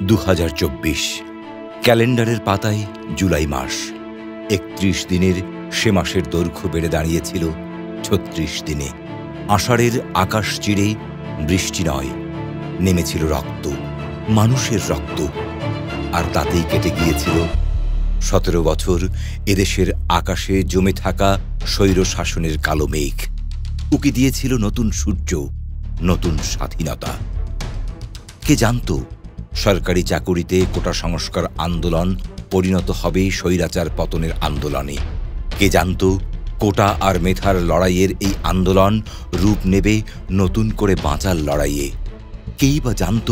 2024 ক্যালেন্ডারের পাতায় জুলাই মাস। 31 দিনের সে মাসের দৈর্ঘ্য বেড়ে দাঁড়িয়েছিল 36 দিনে। আষাঢ়ের আকাশ চিরে বৃষ্টি নয়, নেমেছিল রক্ত, মানুষের রক্ত। আর তাতেই কেটে গিয়েছিল 17 বছর এদেশের আকাশে জমে থাকা স্বৈর শাসনের কালো মেঘ। উকি দিয়েছিল নতুন সূর্য, নতুন স্বাধীনতা। কে জানত সরকারি চাকুরিতে কোটা সংস্কার আন্দোলন পরিণত হবে স্বৈরাচার পতনের আন্দোলনে? কে জানত কোটা আর মেধার লড়াইয়ের এই আন্দোলন রূপ নেবে নতুন করে বাঁচার লড়াইয়ে? কেই বা জানত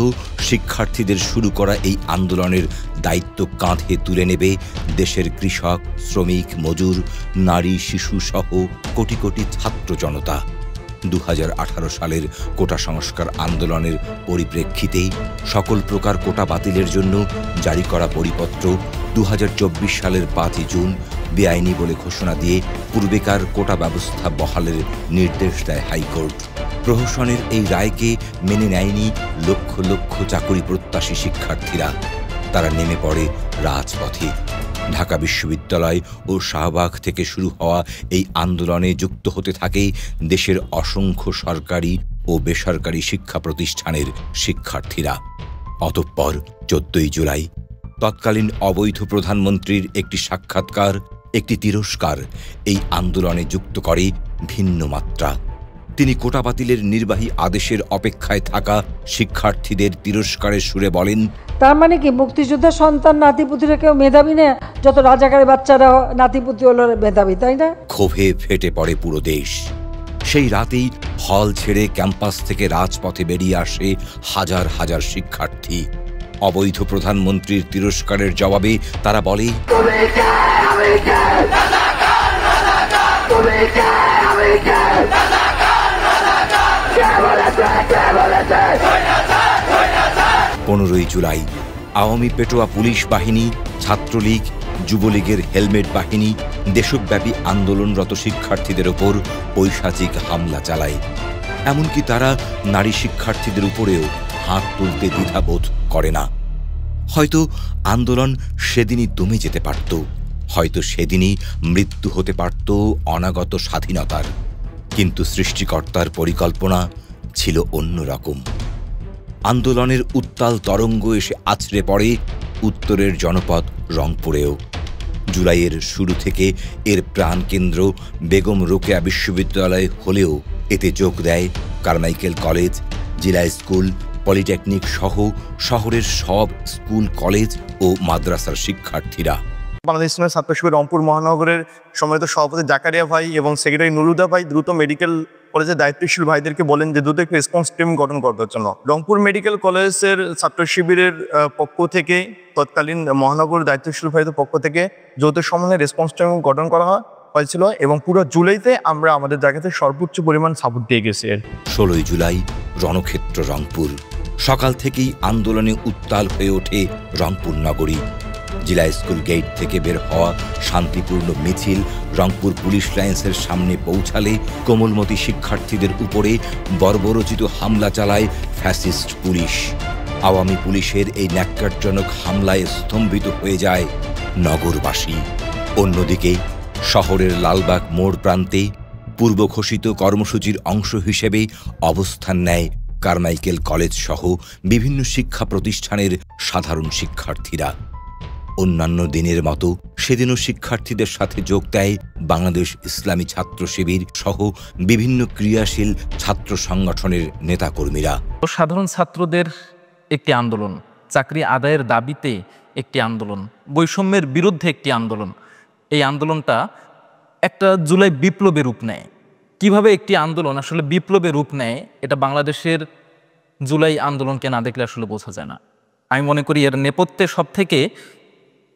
শিক্ষার্থীদের শুরু করা এই আন্দোলনের দায়িত্ব কাঁধে তুলে নেবে দেশের কৃষক, শ্রমিক, মজুর, নারী, শিশু সহ কোটি কোটি ছাত্র জনতা? 2018 সালের কোটা সংস্কার আন্দোলনের পরিপ্রেক্ষিতেই সকল প্রকার কোটা বাতিলের জন্য জারি করা পরিপত্র 2024 সালের 5 জুন বেআইনি বলে ঘোষণা দিয়ে পূর্বেকার কোটা ব্যবস্থা বহালের নির্দেশ দেয় হাইকোর্ট। প্রহসনের এই রায়কে মেনে নেয়নি লক্ষ লক্ষ চাকুরি প্রত্যাশী শিক্ষার্থীরা। তারা নেমে পড়ে রাজপথে। ঢাকা বিশ্ববিদ্যালয় ও শাহবাগ থেকে শুরু হওয়া এই আন্দোলনে যুক্ত হতে থাকে দেশের অসংখ্য সরকারি ও বেসরকারি শিক্ষা প্রতিষ্ঠানের শিক্ষার্থীরা। অতঃপর 14 জুলাই তৎকালীন অবৈধ প্রধানমন্ত্রীর একটি সাক্ষাৎকার, একটি তিরস্কার এই আন্দোলনে যুক্ত করে ভিন্ন মাত্রা। তিনি কোটা বাতিলের নির্বাহী আদেশের অপেক্ষায় থাকা শিক্ষার্থীদের তিরস্কারের সুরে বলেন, তার মানে কি মুক্তিযোদ্ধার সন্তান নাতিপুতিরা কেউ মেধাবী না? যত রাজাকারের বাচ্চারা নাতিপুতি হলো মেধাবী, তাই না? ক্ষোভে ফেটে পড়ে পুরো দেশ। সেই রাতেই হল ছেড়ে ক্যাম্পাস থেকে রাজপথে বেরিয়ে আসে হাজার হাজার শিক্ষার্থী। অবৈধ প্রধানমন্ত্রীর তিরস্কারের জবাবে তারা বলে, 15 জুলাই আওয়ামী পেটোয়া পুলিশ বাহিনী, ছাত্রলীগ, যুবলীগের হেলমেট বাহিনী দেশব্যাপী আন্দোলনরত শিক্ষার্থীদের ওপর পৈশাচিক হামলা চালায়। এমনকি তারা নারী শিক্ষার্থীদের উপরেও হাত তুলতে দ্বিধাবোধ করে না। হয়তো আন্দোলন সেদিনই দমে যেতে পারত, হয়তো সেদিনই মৃত্যু হতে পারত অনাগত স্বাধীনতার। কিন্তু সৃষ্টিকর্তার পরিকল্পনা ছিল অন্যরকম। আন্দোলনের উত্তাল তরঙ্গ এসে আছড়ে পড়ে উত্তরের জনপদ রংপুরেও। জুলাইয়ের শুরু থেকে এর প্রাণকেন্দ্র বেগম রোকেয়া বিশ্ববিদ্যালয় হলেও এতে যোগ দেয় কারমাইকেল কলেজ, জিলা স্কুল, পলিটেকনিক সহ শহরের সব স্কুল, কলেজ ও মাদ্রাসার শিক্ষার্থীরা। বাংলাদেশ ইসলামী ছাত্র শিবির রংপুর মহানগরের সম্মানিত সভাপতি জাকারিয়া ভাই এবং সেক্রেটারি নুরুদা ভাই দ্রুত মেডিকেল কলেজের দায়িত্বশীল ভাইদেরকে বলেন যে দ্রুত একটি রেসপন্স টিম গঠন করার জন্য। রংপুর মেডিকেল কলেজের ছাত্র শিবিরের পক্ষ থেকে, তৎকালীন মহানগর দায়িত্বশীল ভাইদের পক্ষ থেকে যৌথ সমন্বয়ে রেসপন্স টিম গঠন করা হয়েছিল এবং পুরো জুলাইতে আমরা আমাদের জায়গাতে সর্বোচ্চ পরিমাণ সাপোর্ট দিয়ে গেছি। 16 জুলাই রণক্ষেত্র রংপুর। সকাল থেকেই আন্দোলনে উত্তাল হয়ে ওঠে রংপুর নগরী। জেলা স্কুল গেট থেকে বের হওয়া শান্তিপূর্ণ মিছিল রংপুর পুলিশ লাইন্সের সামনে পৌঁছালে কোমলমতি শিক্ষার্থীদের উপরে বর্বরোচিত হামলা চালায় ফ্যাসিস্ট পুলিশ। আওয়ামী পুলিশের এই ন্যাক্কারজনক হামলায় স্তম্ভিত হয়ে যায় নগরবাসী। অন্যদিকে শহরের লালবাগ মোড় প্রান্তে পূর্ব ঘোষিত কর্মসূচির অংশ হিসেবে অবস্থান নেয় কারমাইকেল কলেজ সহ বিভিন্ন শিক্ষা প্রতিষ্ঠানের সাধারণ শিক্ষার্থীরা। অন্যান্য দিনের মতো সেদিনও শিক্ষার্থীদের সাথে যোগ দেয় বাংলাদেশ ইসলামী ছাত্র শিবির সহ বিভিন্ন ক্রিয়াশীল ছাত্র সংগঠনের নেতাকর্মীরা। সাধারণ ছাত্রদের একটি আন্দোলন, চাকরি আদায়ের দাবিতে একটি আন্দোলন, বৈষম্যের বিরুদ্ধে একটি আন্দোলন। এই আন্দোলনটা একটা জুলাই বিপ্লবে রূপ নেয়। কিভাবে একটি আন্দোলন আসলে বিপ্লবে রূপ নেয় এটা বাংলাদেশের জুলাই আন্দোলনকে না দেখলে আসলে বোঝা যায় না। আমি মনে করি এর নেপথ্যে সবথেকে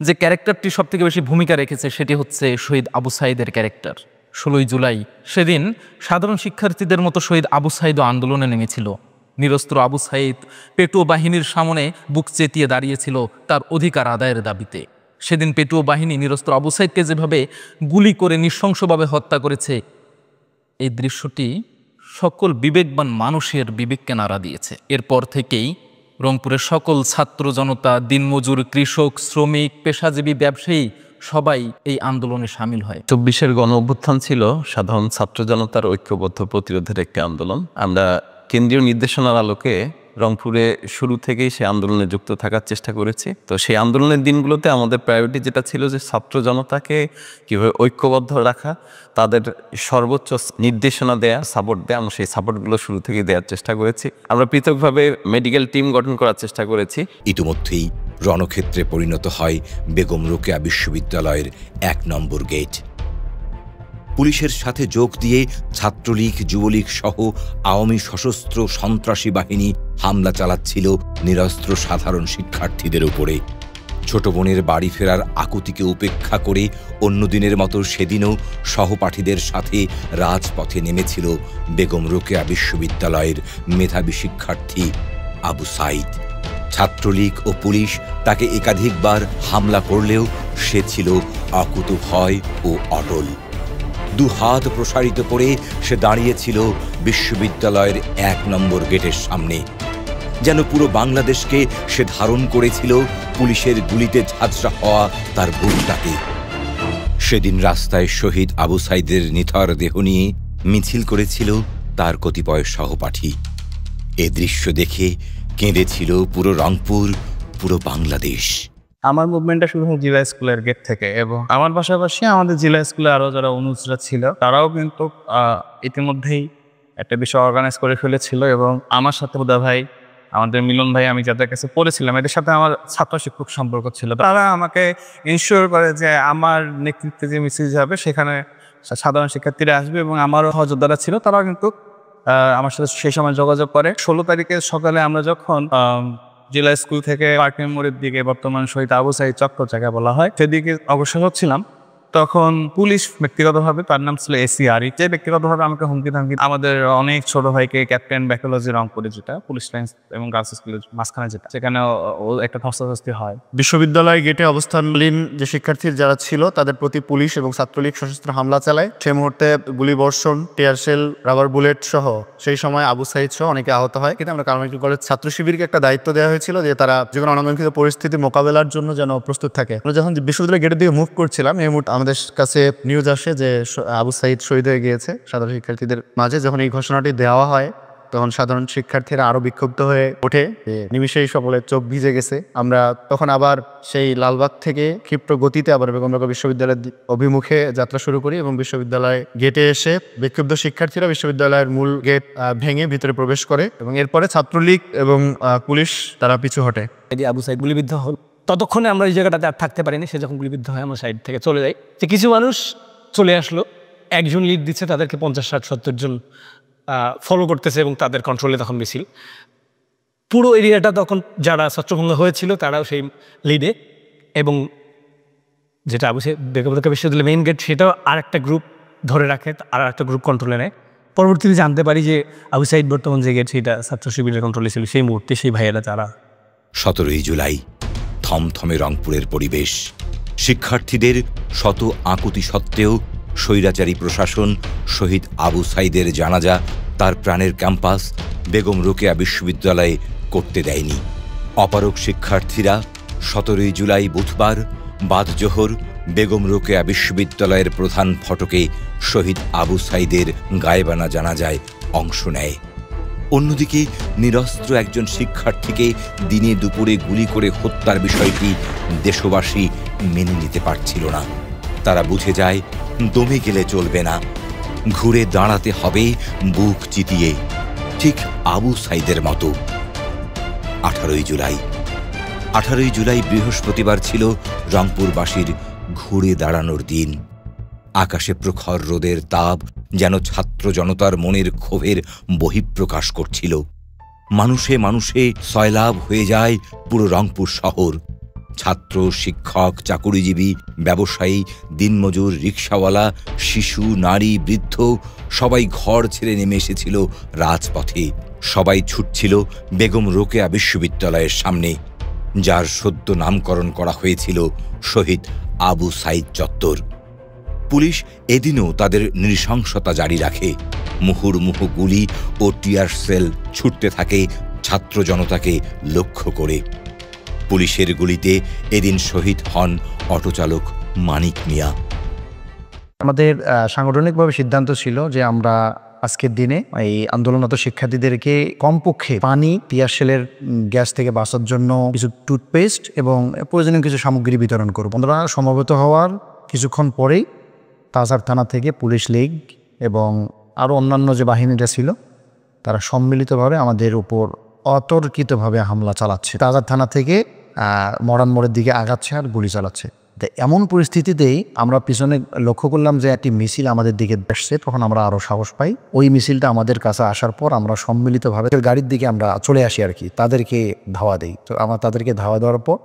যে ক্যারেক্টারটি সবথেকে বেশি ভূমিকা রেখেছে সেটি হচ্ছে শহীদ আবু সাঈদের ক্যারেক্টার। 16 জুলাই সেদিন সাধারণ শিক্ষার্থীদের মতো শহীদ আবু সাঈদও আন্দোলনে নেমেছিল। নিরস্ত্র আবু সাঈদ পেটুয়া বাহিনীর সামনে বুক চেতিয়ে দাঁড়িয়েছিল তার অধিকার আদায়ের দাবিতে। সেদিন পেটুয়া বাহিনী নিরস্ত্র আবু সাঈদকে যেভাবে গুলি করে নৃশংসভাবে হত্যা করেছে, এই দৃশ্যটি সকল বিবেকবান মানুষের বিবেককে নাড়া দিয়েছে। এরপর থেকেই রংপুরের সকল ছাত্র জনতা, দিনমজুর, কৃষক, শ্রমিক, পেশাজীবী, ব্যবসায়ী সবাই এই আন্দোলনে সামিল হয়। 24-এর গণ অভ্যুত্থান ছিল সাধারণ ছাত্র জনতার ঐক্যবদ্ধ প্রতিরোধের একটি আন্দোলন। আমরা কেন্দ্রীয় নির্দেশনার আলোকে রংপুরে শুরু থেকেই সেই আন্দোলনে যুক্ত থাকার চেষ্টা করেছি। তো সেই আন্দোলনের দিনগুলোতে আমাদের প্রায়োরিটি যেটা ছিল যে ছাত্র জনতাকে কীভাবে ঐক্যবদ্ধ রাখা, তাদের সর্বোচ্চ নির্দেশনা দেয়া, সাপোর্ট দেয়া, আমরা সেই সাপোর্টগুলো শুরু থেকেই দেওয়ার চেষ্টা করেছি। আমরা পৃথকভাবে মেডিকেল টিম গঠন করার চেষ্টা করেছি। ইতিমধ্যেই রণক্ষেত্রে পরিণত হয় বেগম রোকেয়া বিশ্ববিদ্যালয়ের 1 নম্বর গেট। পুলিশের সাথে যোগ দিয়ে ছাত্রলীগ, যুবলীগ সহ আওয়ামী সশস্ত্র সন্ত্রাসী বাহিনী হামলা চালাচ্ছিল নিরস্ত্র সাধারণ শিক্ষার্থীদের উপরে। ছোট বোনের বাড়ি ফেরার আকুতিকে উপেক্ষা করে অন্যদিনের মতো সেদিনও সহপাঠীদের সাথে রাজপথে নেমেছিল বেগম রোকেয়া বিশ্ববিদ্যালয়ের মেধাবী শিক্ষার্থী আবু সাইদ। ছাত্রলীগ ও পুলিশ তাকে একাধিকবার হামলা করলেও সে ছিল অকুতভয় ও অটল। 2 হাত প্রসারিত করে সে দাঁড়িয়েছিল বিশ্ববিদ্যালয়ের 1 নম্বর গেটের সামনে, যেন পুরো বাংলাদেশকে সে ধারণ করেছিল পুলিশের গুলিতে ঝাঁঝরা হওয়া তার বুকটাকে। সেদিন রাস্তায় শহীদ আবু সাইদের নিথর দেহ নিয়ে মিছিল করেছিল তার কতিপয় সহপাঠী। এ দৃশ্য দেখে কেঁদেছিল পুরো রংপুর, পুরো বাংলাদেশ। আমার মুভমেন্টটা শুরু হয় জিলা স্কুলের গেট থেকে, এবং আমার পাশাপাশি আমাদের জিলা স্কুলে আরও যারা অনুজরা ছিল তারাও কিন্তু ইতিমধ্যেই একটা বিষয় অর্গানাইজ করে ফেলেছিল। এবং আমার সাথে হুদা ভাই, আমাদের মিলন ভাই, আমি যাদের কাছে পড়েছিলাম, এদের সাথে আমার ছাত্র শিক্ষক সম্পর্ক ছিল। তারা আমাকে ইনশিওর করে যে আমার নেতৃত্বে যে মিছিল যাবে সেখানে সাধারণ শিক্ষার্থীরা আসবে, এবং আমারও সহযোদ্ধারা ছিল, তারাও কিন্তু আমার সাথে সেই সময় যোগাযোগ করে। 16 তারিখে সকালে আমরা যখন জেলা স্কুল থেকে পার্কিং মোড়ের দিকে, বর্তমান শহীদ আবু সাইদ চক্কর জায়গা বলা হয়, সেদিকে অগ্রসর হচ্ছিলাম, তখন পুলিশ ব্যক্তিগতভাবে, তার নাম ছিল এসিআরই, যে ব্যক্তিগতভাবে আমাকে হুমকি ধামকি, আমাদের অনেক ছোট ভাইকে ক্যাপ্টেন ব্যাকোলজি রংপুরে, যেটা পুলিশ লাইন এবং গার্লস স্কুলের মাঝখানে, যেটা সেখানে একটা ধস্তাধস্তি হয়। বিশ্ববিদ্যালয় গেটে অবস্থানকালীন যে শিক্ষার্থী যারা ছিল তাদের প্রতি পুলিশ এবং ছাত্রলীগ সশস্ত্র হামলা চালায়। সেই মুহূর্তে গুলিবর্ষণ, টিয়ারশেল, রাবার বুলেট সহ সেই সময় আবু সাইদ সহ অনেকে আহত হয়। কিন্তু আমরা কারমাইকেল কলেজ ছাত্র শিবিরকে একটা দায়িত্ব দেওয়া হয়েছিল যে তারা যে কোনো অনাকাঙ্ক্ষিত পরিস্থিতি মোকাবেলার জন্য যেন প্রস্তুত থাকে। আমরা যখন বিশ্ববিদ্যালয় গেটের দিকে মুভ করছিলাম, এই মুহূর্তে আমাদের কাছে নিউজ আসে যে আবু সাইদ শহীদ হয়ে গিয়েছে সাধারণ শিক্ষার্থীদের মাঝে। যখন এই ঘোষণাটি দেওয়া হয় তখন সাধারণ শিক্ষার্থীরা আরো বিক্ষুব্ধ হয়ে ওঠে, নিমিষেই সকলের চোখ ভিজে গেছে। আমরা তখন আবার সেই লালবাগ থেকে ক্ষিপ্র গতিতে আবার বেগম রোকেয়া বিশ্ববিদ্যালয়ের অভিমুখে যাত্রা শুরু করি, এবং বিশ্ববিদ্যালয় গেটে এসে বিক্ষুব্ধ শিক্ষার্থীরা বিশ্ববিদ্যালয়ের মূল গেট ভেঙে ভিতরে প্রবেশ করে, এবং এরপরে ছাত্রলীগ এবং পুলিশ তারা পিছু হটে। আবু সাইদ গুলিবিদ্ধ হল, ততক্ষণে আমরা এই জায়গাটাতে আর থাকতে পারিনি। সে যখন গুলিবিদ্ধ হয় আমরা সাইড থেকে চলে যাই। যে কিছু মানুষ চলে আসলো, একজন লিড দিচ্ছে, তাদেরকে 50, 60, 70 জন ফলো করতেছে, এবং তাদের কন্ট্রোলে তখন মিছিল। পুরো এরিয়াটা তখন যারা ছত্রভঙ্গ হয়েছিল তারাও সেই লিডে, এবং যেটা আবু সাইদ বেগম রোকেয়া বিশ্ববিদ্যালয়ের মেইন গেট সেটাও আর একটা গ্রুপ ধরে রাখে, আর একটা গ্রুপ কন্ট্রোলে নেয়। পরবর্তীতে জানতে পারি যে আবু সাইদ বর্তমান যে গেট সেটা ছাত্র শিবিরের কন্ট্রোলে ছিল। সেই মুহূর্তে সেই ভাইয়েরা যারা 17 জুলাই থমথমে রংপুরের পরিবেশ। শিক্ষার্থীদের শত আকুতি সত্ত্বেও স্বৈরাচারী প্রশাসন শহীদ আবু সাইদের জানাজা তার প্রাণের ক্যাম্পাস বেগম রোকেয়া বিশ্ববিদ্যালয়ে করতে দেয়নি। অপারগ শিক্ষার্থীরা 17 জুলাই বুধবার বাদ-জোহর বেগম রোকেয়া বিশ্ববিদ্যালয়ের প্রধান ফটকে শহীদ আবু সাইদের গায়েবানা জানাজায় অংশ নেয়। অন্যদিকে নিরস্ত্র একজন শিক্ষার্থীকে দিনে দুপুরে গুলি করে হত্যার বিষয়টি দেশবাসী মেনে নিতে পারছিল না। তারা বুঝে যায় দমে গেলে চলবে না, ঘুরে দাঁড়াতে হবে বুক চিতিয়ে, ঠিক আবু সাইদের মতো। 18 জুলাই বৃহস্পতিবার ছিল রংপুরবাসীর ঘুরে দাঁড়ানোর দিন। আকাশে প্রখর রোদের তাপ যেন ছাত্র জনতার মনের ক্ষোভের বহিঃপ্রকাশ করছিল। মানুষে মানুষে সয়লাভ হয়ে যায় পুরো রংপুর শহর। ছাত্র, শিক্ষক, চাকুরিজীবী, ব্যবসায়ী, দিনমজুর, রিকশাওয়ালা, শিশু, নারী, বৃদ্ধ সবাই ঘর ছেড়ে নেমে এসেছিল রাজপথে। সবাই ছুটছিল বেগম রোকেয়া বিশ্ববিদ্যালয়ের সামনে, যার সদ্য নামকরণ করা হয়েছিল শহীদ আবু সাইদ চত্বর। পুলিশ এদিনও তাদের নৃশংসতা জারি রাখে। মুহুর্মুহু গুলি ও টিয়ার সেল ছুটতে থাকে ছাত্র জনতাকে লক্ষ্য করে। পুলিশের গুলিতে এদিন শহীদ হন অটোচালক মানিক মিয়া। আমাদের সাংগঠনিকভাবে সিদ্ধান্ত ছিল যে আমরা আজকের দিনে এই আন্দোলনরত শিক্ষার্থীদেরকে কমপক্ষে পানি, টিয়ারশেলের গ্যাস থেকে বাঁচার জন্য কিছু টুথপেস্ট এবং প্রয়োজনীয় কিছু সামগ্রী বিতরণ করব। আমরা সমবেত হওয়ার কিছুক্ষণ পরেই তাজার থানা থেকে পুলিশ লীগ এবং আরও অন্যান্য যে বাহিনীটা ছিল তারা সম্মিলিতভাবে আমাদের উপর অতর্কিতভাবে হামলা চালাচ্ছে। তাজার থানা থেকে মরান মোড়ের দিকে আগাচ্ছে আর গুলি চালাচ্ছে। এমন পরিস্থিতিতেই আমরা পিছনে লক্ষ্য করলাম যে একটি মিছিল আমাদের দিকে আসছে। তখন আমরা আরও সাহস পাই। ওই মিছিলটা আমাদের কাছে আসার পর আমরা সম্মিলিতভাবে গাড়ির দিকে আমরা চলে আসি আর কি, তাদেরকে ধাওয়া দিই। তো আমরা তাদেরকে ধাওয়া দেওয়ার পর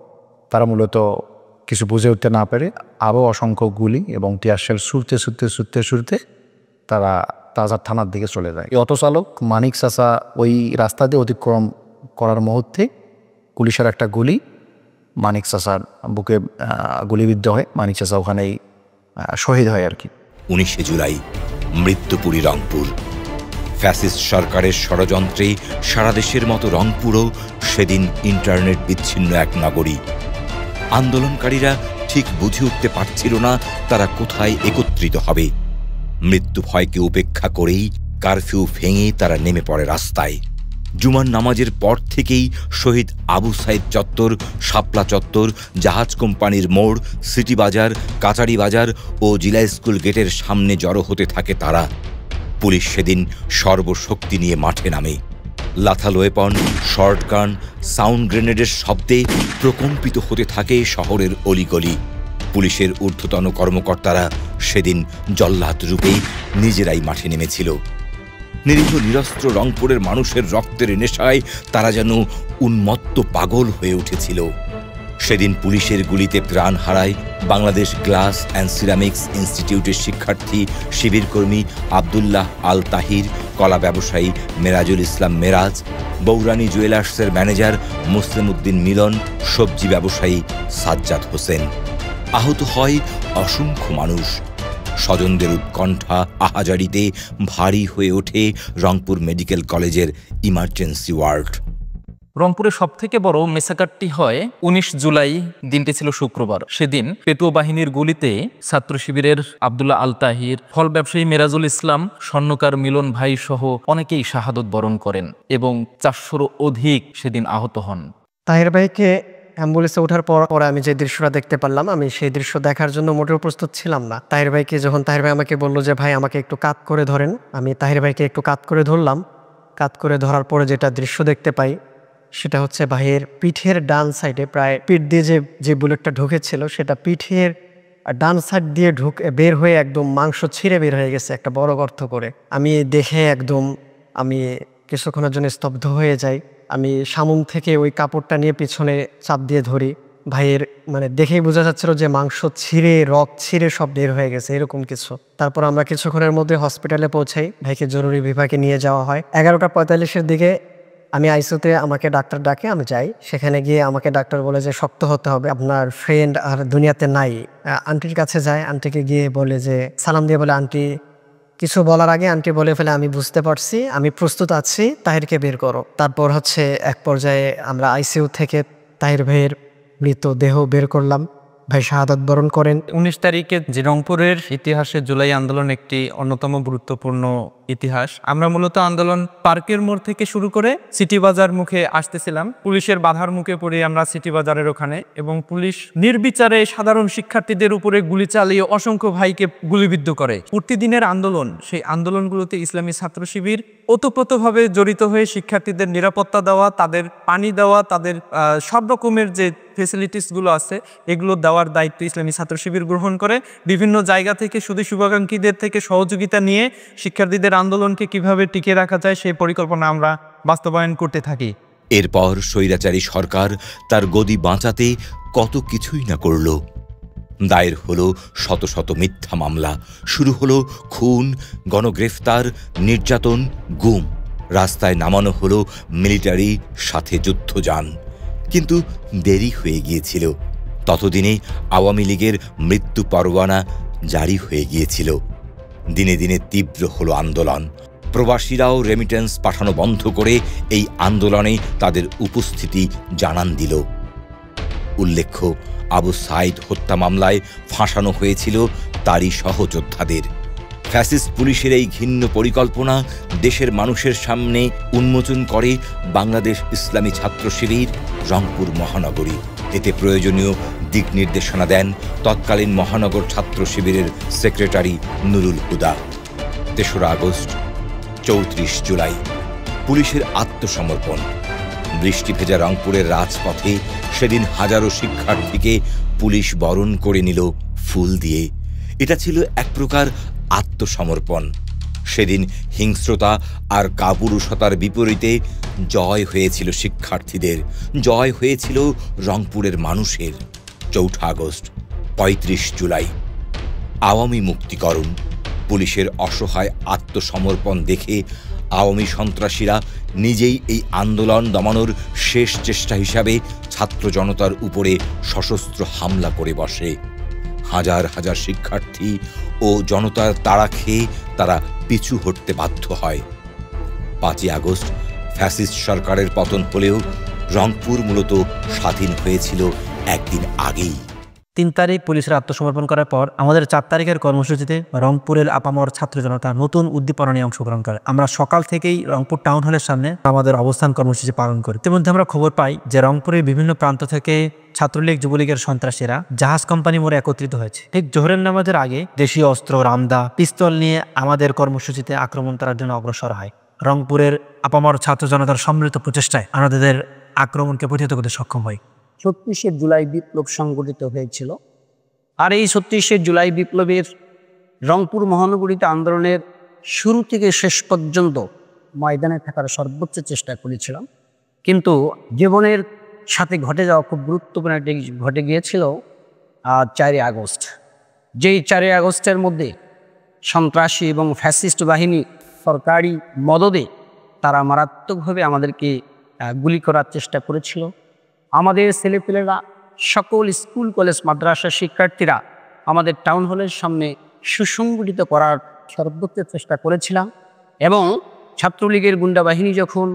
তারা মূলত কিছু বুঝে উঠতে না পেরে আরও অসংখ্য গুলি এবং টিয়ারশেল ছুটতে তারা তাজার থানার দিকে চলে যায়। এই অটোচালক মানিক চাচা ওই রাস্তা দিয়ে অতিক্রম করার মুহূর্তে পুলিশের একটা গুলি মানিক চাচার বুকে গুলিবিদ্ধ হয়। মানিক চাচা ওখানেই শহীদ হয় আর কি। 19 জুলাই মৃত্যুপুরী রংপুর। ফ্যাসিস্ট সরকারের ষড়যন্ত্রে সারা দেশের মতো রংপুরও সেদিন ইন্টারনেট বিচ্ছিন্ন এক নগরী। আন্দোলনকারীরা ঠিক বুঝে উঠতে পারছিল না তারা কোথায় একত্রিত হবে। মৃত্যু ভয়কে উপেক্ষা করেই কারফিউ ভেঙে তারা নেমে পড়ে রাস্তায়। জুমার নামাজের পর থেকেই শহীদ আবু সাইদ চত্বর, শাপলা চত্বর, জাহাজ কোম্পানির মোড়, সিটি বাজার, কাচারি বাজার ও জিলা স্কুল গেটের সামনে জড়ো হতে থাকে তারা। পুলিশ সেদিন সর্বশক্তি নিয়ে মাঠে নামে। লাথাল ওয়েপন, শর্টগান, সাউন্ড গ্রেনেডের শব্দে প্রকম্পিত হতে থাকে শহরের অলিগলি। পুলিশের ঊর্ধ্বতন কর্মকর্তারা সেদিন জল্লাদ রূপেই নিজেরাই মাঠে নেমেছিল। নিরীহ নিরস্ত্র রংপুরের মানুষের রক্তের নেশায় তারা যেন উন্মত্ত পাগল হয়ে উঠেছিল। সেদিন পুলিশের গুলিতে প্রাণ হারায় বাংলাদেশ গ্লাস অ্যান্ড সিরামিক্স ইনস্টিটিউটের শিক্ষার্থী শিবির কর্মী আবদুল্লাহ আল তাহির, কলা ব্যবসায়ী মেরাজুল ইসলাম মেরাজ, বৌরানী জুয়েলার্সের ম্যানেজার মুসলিম উদ্দিন মিলন, সবজি ব্যবসায়ী সাজ্জাদ হোসেন। আহত হয় অসংখ্য মানুষ। স্বজনদের উৎকণ্ঠা আহাজারিতে ভারী হয়ে ওঠে রংপুর মেডিকেল কলেজের ইমার্জেন্সি ওয়ার্ড। রংপুরের সবথেকে বড় মেসাকারটি হয় 19 জুলাই, দিনটি ছিল শুক্রবার। সেদিন পেটুয়া বাহিনীর গুলিতে ছাত্র শিবিরের আবদুল্লাহ আল তাহির, ফল ব্যবসায়ী মেরাজুল ইসলাম, স্বর্ণকার মিলন ভাই সহ অনেকেই শাহাদত বরণ করেন এবং 400-র অধিক সেদিন আহত হন। তাহির ভাইকে অ্যাম্বুলেন্সে ওঠার পর আমি যে দৃশ্যটা দেখতে পারলাম, আমি সেই দৃশ্য দেখার জন্য মোটেও প্রস্তুত ছিলাম না। তাহির ভাইকে যখন তাহির ভাই আমাকে বললো যে ভাই আমাকে একটু কাত করে ধরেন, আমি তাহির ভাইকে একটু কাত করে ধরলাম। কাত করে ধরার পরে যেটা দৃশ্য দেখতে পাই সেটা হচ্ছে ভাইয়ের পিঠের ডান সাইডে, প্রায় পিঠ দিয়ে যে বুলেটটা ঢুকেছিল সেটা পিঠের ডান সাইড দিয়ে বের হয়ে একদম মাংস ছিঁড়ে বের হয়ে গেছে একটা বড় গর্ত করে। আমি দেখে আমি কিছুক্ষণের জন্য স্তব্ধ হয়ে যাই। আমি সামন থেকে ওই কাপড়টা নিয়ে পিছনে চাপ দিয়ে ধরি। ভাইয়ের দেখেই বোঝা যাচ্ছিল যে মাংস ছিঁড়ে, রক্ত ছিঁড়ে সব বের হয়ে গেছে, এরকম কিছু। তারপর আমরা কিছুক্ষণের মধ্যে হসপিটালে পৌঁছাই, ভাইকে জরুরি বিভাগে নিয়ে যাওয়া হয়। 11:45-এর দিকে আমি আইসিইউতে আমাকে ডাক্তার ডাকে, আমি যাই। সেখানে গিয়ে আমাকে ডাক্তার বলে যে শক্ত হতে হবে, আপনার ফ্রেন্ড আর দুনিয়াতে নাই। আন্টির কাছে যায়, আন্টিকে গিয়ে বলে যে সালাম দিয়ে বলে, আন্টি কিছু বলার আগে আন্টি বলে ফেলে আমি বুঝতে পারছি, আমি প্রস্তুত আছি, তাহিরকে বের করো। তারপর এক পর্যায়ে আমরা আইসিইউ থেকে তাহির ভাইয়ের মৃতদেহ বের করলাম। ভাই শাহাদাত বরণ করেন। 19 তারিখে যে রংপুরের ইতিহাসে জুলাই আন্দোলন একটি অন্যতম গুরুত্বপূর্ণ ইতিহাস। আমরা মূলত আন্দোলন পার্কের মোড় থেকে শুরু করে সিটি বাজার মুখে আসতেছিলাম। পুলিশের বাধার মুখে পড়ে আমরা সিটি বাজারের ওখানে, এবং পুলিশ নির্বিচারে সাধারণ শিক্ষার্থীদের উপরে গুলি চালিয়ে অসংখ্য ভাইকে গুলিবিদ্ধ করে। প্রতিদিনের আন্দোলন, সেই আন্দোলনগুলোতে ইসলামী ছাত্র শিবির ওতপ্রোতভাবে জড়িত হয়ে শিক্ষার্থীদের নিরাপত্তা দেওয়া, তাদের পানি দেওয়া, তাদের সব রকমের যে ফেসিলিটিসগুলো আছে এগুলো দেওয়ার দায়িত্ব ইসলামী ছাত্র শিবির গ্রহণ করে। বিভিন্ন জায়গা থেকে শুধু শুভাকাঙ্ক্ষীদের থেকে সহযোগিতা নিয়ে শিক্ষার্থীদের আন্দোলনকে কিভাবে টিকে রাখা যায় সেই পরিকল্পনা আমরা বাস্তবায়ন করতে থাকি। এরপর স্বৈরাচারী সরকার তার গদি বাঁচাতে কত কিছুই না করল। দায়ের হলো শত শত মিথ্যা মামলা, শুরু হলো খুন, গণগ্রেফতার, নির্যাতন, গুম। রাস্তায় নামানো হলো মিলিটারি, সাথে যুদ্ধযান। কিন্তু দেরি হয়ে গিয়েছিল। ততদিনে আওয়ামী লীগের মৃত্যু পরোয়ানা জারি হয়ে গিয়েছিল। দিনে দিনে তীব্র হলো আন্দোলন। প্রবাসীরাও রেমিটেন্স পাঠানো বন্ধ করে এই আন্দোলনে তাদের উপস্থিতি জানান দিল। উল্লেখ্য, আবু সাইদ হত্যা মামলায় ফাঁসানো হয়েছিল তারই সহযোদ্ধাদের। ফ্যাসিস্ট পুলিশের এই ঘিন্ন পরিকল্পনা দেশের মানুষের সামনে উন্মোচন করে বাংলাদেশ ইসলামী ছাত্র শিবির রংপুর মহানগরী। এতে প্রয়োজনীয় দিক নির্দেশনা দেন তৎকালীন মহানগর ছাত্র শিবিরের সেক্রেটারি নুরুল হুদা। ৩রা আগস্ট, ৩৪ জুলাই পুলিশের আত্মসমর্পণ। বৃষ্টি ভেজা রংপুরের রাজপথে সেদিন হাজারো শিক্ষার্থীকে পুলিশ বরণ করে নিল ফুল দিয়ে। এটা ছিল এক প্রকার আত্মসমর্পণ। সেদিন হিংস্রতা আর কাপুরুষতার বিপরীতে জয় হয়েছিল শিক্ষার্থীদের, জয় হয়েছিল রংপুরের মানুষের। ৪ আগস্ট, ৩৫ জুলাই আওয়ামী মুক্তিকরণ। পুলিশের অসহায় আত্মসমর্পণ দেখে আওয়ামী সন্ত্রাসীরা নিজেই এই আন্দোলন দমানোর শেষ চেষ্টা হিসাবে ছাত্র জনতার উপরে সশস্ত্র হামলা করে বসে। হাজার হাজার শিক্ষার্থী ও জনতার তাড়া খেয়ে তারা পিছু হটতে বাধ্য হয়। ৫ই আগস্ট ফ্যাসিস্ট সরকারের পতন হলেও রংপুর মূলত স্বাধীন হয়েছিল একদিন আগেই। ৩ তারিখ পুলিশের আত্মসমর্পণ করার পর আমাদের ৪ তারিখের কর্মসূচিতে রংপুরের আপামর ছাত্র জনতা নতুন উদ্দীপনা নিয়ে অংশগ্রহণ করে। আমরা সকাল থেকেই রংপুর টাউন হলের সামনে আমাদের অবস্থান কর্মসূচি পালন করি। ইতিমধ্যে আমরা খবর পাই যে রংপুরের বিভিন্ন প্রান্ত থেকে ছাত্রলীগ যুবলীগের সন্ত্রাসীরা জাহাজ কোম্পানি মোড়ে একত্রিত হয়েছে। ঠিক জোহরের নামাজের আগে দেশীয় অস্ত্র, রামদা, পিস্তল নিয়ে আমাদের কর্মসূচিতে আক্রমণ করার জন্য অগ্রসর হয়। রংপুরের আপামর ছাত্র জনতার সম্মিলিত প্রচেষ্টায় আমাদের আক্রমণকে প্রতিহত করতে সক্ষম হয়। ৩৬শে জুলাই বিপ্লব সংগঠিত হয়েছিল। আর এই ৩৬শে জুলাই বিপ্লবের রংপুর মহানগরীতে আন্দোলনের শুরু থেকে শেষ পর্যন্ত ময়দানে থাকার সর্বোচ্চ চেষ্টা করেছিলাম। কিন্তু জীবনের সাথে ঘটে যাওয়া খুব গুরুত্বপূর্ণ একটি ঘটে গিয়েছিল ৪ আগস্ট। যেই ৪ আগস্টের মধ্যে সন্ত্রাসী এবং ফ্যাসিস্ট বাহিনী সরকারি মদদে তারা মারাত্মকভাবে আমাদেরকে গুলি করার চেষ্টা করেছিল। আমাদের ছেলেপেলেরা, সকল স্কুল কলেজ মাদ্রাসার শিক্ষার্থীরা আমাদের টাউন হলের সামনে সুসংগঠিত করার সর্বোচ্চ চেষ্টা করেছিলাম। এবং ছাত্রলীগের গুন্ডা বাহিনী যখন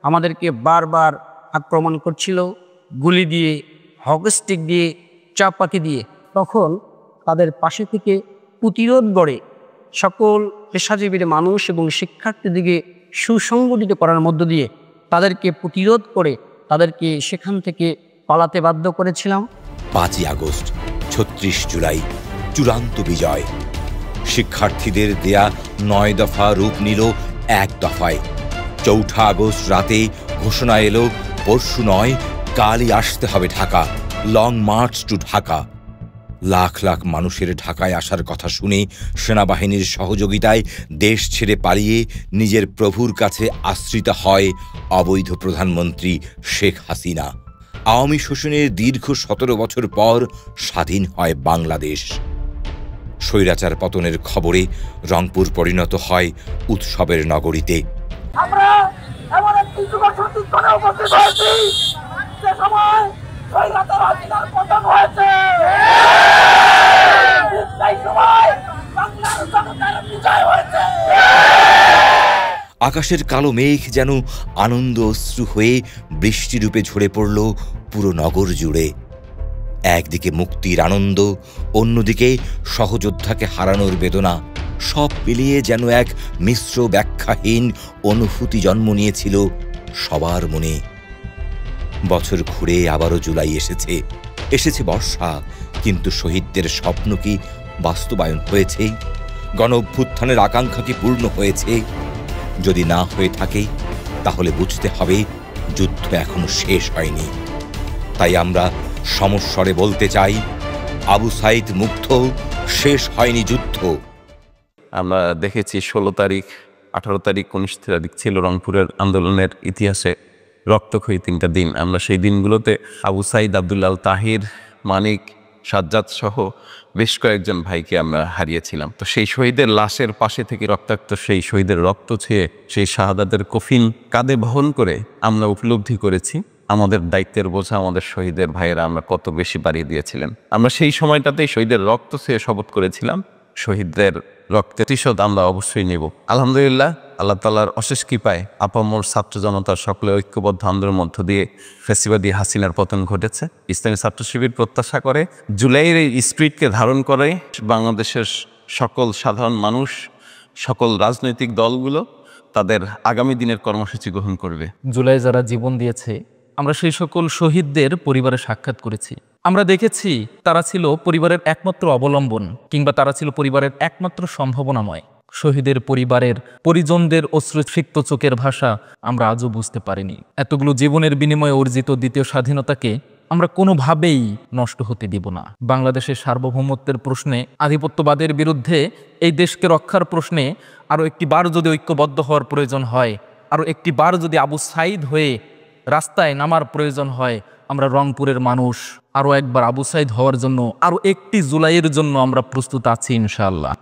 আমাদেরকে বারবার আক্রমণ করছিল গুলি দিয়ে, হকস্টিক দিয়ে, চাপাতি দিয়ে, তখন তাদের পাশে থেকে প্রতিরোধ গড়ে সকল পেশাজীবীর মানুষ এবং শিক্ষার্থীদিকে সুসংগঠিত করার মধ্য দিয়ে তাদেরকে প্রতিরোধ করে তাদেরকে সেখান থেকে পালাতে বাধ্য করেছিলাম। ৫ই আগস্ট, ৩৬ জুলাই চূড়ান্ত বিজয়। শিক্ষার্থীদের দেয়া ৯ দফা রূপ নিল ১ দফায়। ৪ আগস্ট রাতে ঘোষণা এলো, পরশু নয় কালই আসতে হবে Dhaka, long march to Dhaka. Lakh lakh মানুষের ঢাকায় আসার কথা শুনে সেনাবাহিনীর সহযোগিতায় দেশ ছেড়ে পালিয়ে নিজের প্রভুর কাছে আশ্রিত হয় অবৈধ প্রধানমন্ত্রী শেখ হাসিনা। আওয়ামী শোষণের দীর্ঘ ১৭ বছর পর স্বাধীন হয় বাংলাদেশ। স্বৈরাচার পতনের খবরে রংপুর পরিণত হয় উৎসবের নগরীতে। আমরা এমন একটি যুগের সন্ধিক্ষণে উপস্থিত হয়েছি যে সময় স্বৈরাচার হাসিনার পতন হয়েছে। সেই সময় বাংলার জনতার বিজয় হয়েছে। আকাশের কালো মেঘ যেন আনন্দ অশ্রু হয়ে বৃষ্টিরূপে ঝরে পড়ল পুরো নগর জুড়ে। একদিকে মুক্তির আনন্দ, অন্যদিকে সহযোদ্ধাকে হারানোর বেদনা, সব মিলিয়ে যেন এক মিশ্র ব্যাখ্যাহীন অনুভূতি জন্ম নিয়েছিল সবার মনে। বছর ঘুরে আবারও জুলাই এসেছে, এসেছে বর্ষা, কিন্তু শহীদদের স্বপ্ন কি বাস্তবায়ন হয়েছে? গণ অভ্যুত্থানের আকাঙ্ক্ষা কি পূর্ণ হয়েছে? যদি না হয়ে থাকে তাহলে বুঝতে হবে যুদ্ধ এখনো শেষ হয়নি। তাই আমরা সমস্বরে বলতে চাই, আবু সাইদ মুগ্ধ, শেষ হয়নি যুদ্ধ। আমরা দেখেছি ১৬ তারিখ, ১৮ তারিখ, ১৯ তারিখ ছিল রংপুরের আন্দোলনের ইতিহাসে রক্তক্ষয়ী ৩টা দিন। আমরা সেই দিনগুলোতে আবু সাইদ, আব্দুল্লাহ তাহির, মানিক, সাজ্জাদ সহ বেশ কয়েকজন ভাইকে আমরা হারিয়েছিলাম। তো সেই শহীদের লাশের পাশে থেকে রক্তাক্ত সেই শহীদের রক্ত ছুঁয়ে সেই শাহাদাতের কফিন কাঁধে বহন করে আমরা উপলব্ধি করেছি আমাদের দায়িত্বের বোঝা আমাদের শহীদের ভাইয়েরা আমরা কত বেশি বাড়িয়ে দিয়েছিলেন। আমরা সেই সময়টাতেই শহীদের রক্ত ছুঁয়ে শপথ করেছিলাম, শহীদদের রক্তের প্রতিশোধ আমরা অবশ্যই নেব। আলহামদুলিল্লাহ, আল্লাহ তাআলার অশেষ কৃপায় আপামর ছাত্র জনতার সকলে ঐক্যবদ্ধ আন্দোলনের মধ্য দিয়ে ফ্যাসিবাদী হাসিনার পতন ঘটেছে। ইসলামী ছাত্র শিবির প্রত্যাশা করে জুলাইয়ের এই স্পিরিটকে ধারণ করে বাংলাদেশের সকল সাধারণ মানুষ, সকল রাজনৈতিক দলগুলো তাদের আগামী দিনের কর্মসূচি গ্রহণ করবে। জুলাই যারা জীবন দিয়েছে, আমরা সেই সকল শহীদদের পরিবারে সাক্ষাৎ করেছি। আমরা দেখেছি তারা ছিল পরিবারের একমাত্র অবলম্বন, কিংবা তারা ছিল পরিবারের একমাত্র সম্ভাবনাময়। শহীদের পরিবারের পরিজনদের অশ্রুসিক্ত চোখের ভাষা আমরা আজও বুঝতে পারিনি। এতগুলো জীবনের বিনিময়ে অর্জিত দ্বিতীয় স্বাধীনতাকে আমরা কোনোভাবেই নষ্ট হতে দিব না। বাংলাদেশের সার্বভৌমত্বের প্রশ্নে, আধিপত্যবাদের বিরুদ্ধে এই দেশকে রক্ষার প্রশ্নে আরও একটি বার যদি ঐক্যবদ্ধ হওয়ার প্রয়োজন হয়, আরও একটি বার যদি আবু সাইদ হয়ে রাস্তায় নামার প্রয়োজন হয়, আমরা রংপুরের মানুষ আরও একবার আবু সাইদ হওয়ার জন্য, আরও একটি জুলাইয়ের জন্য আমরা প্রস্তুত আছি ইনশাআল্লাহ।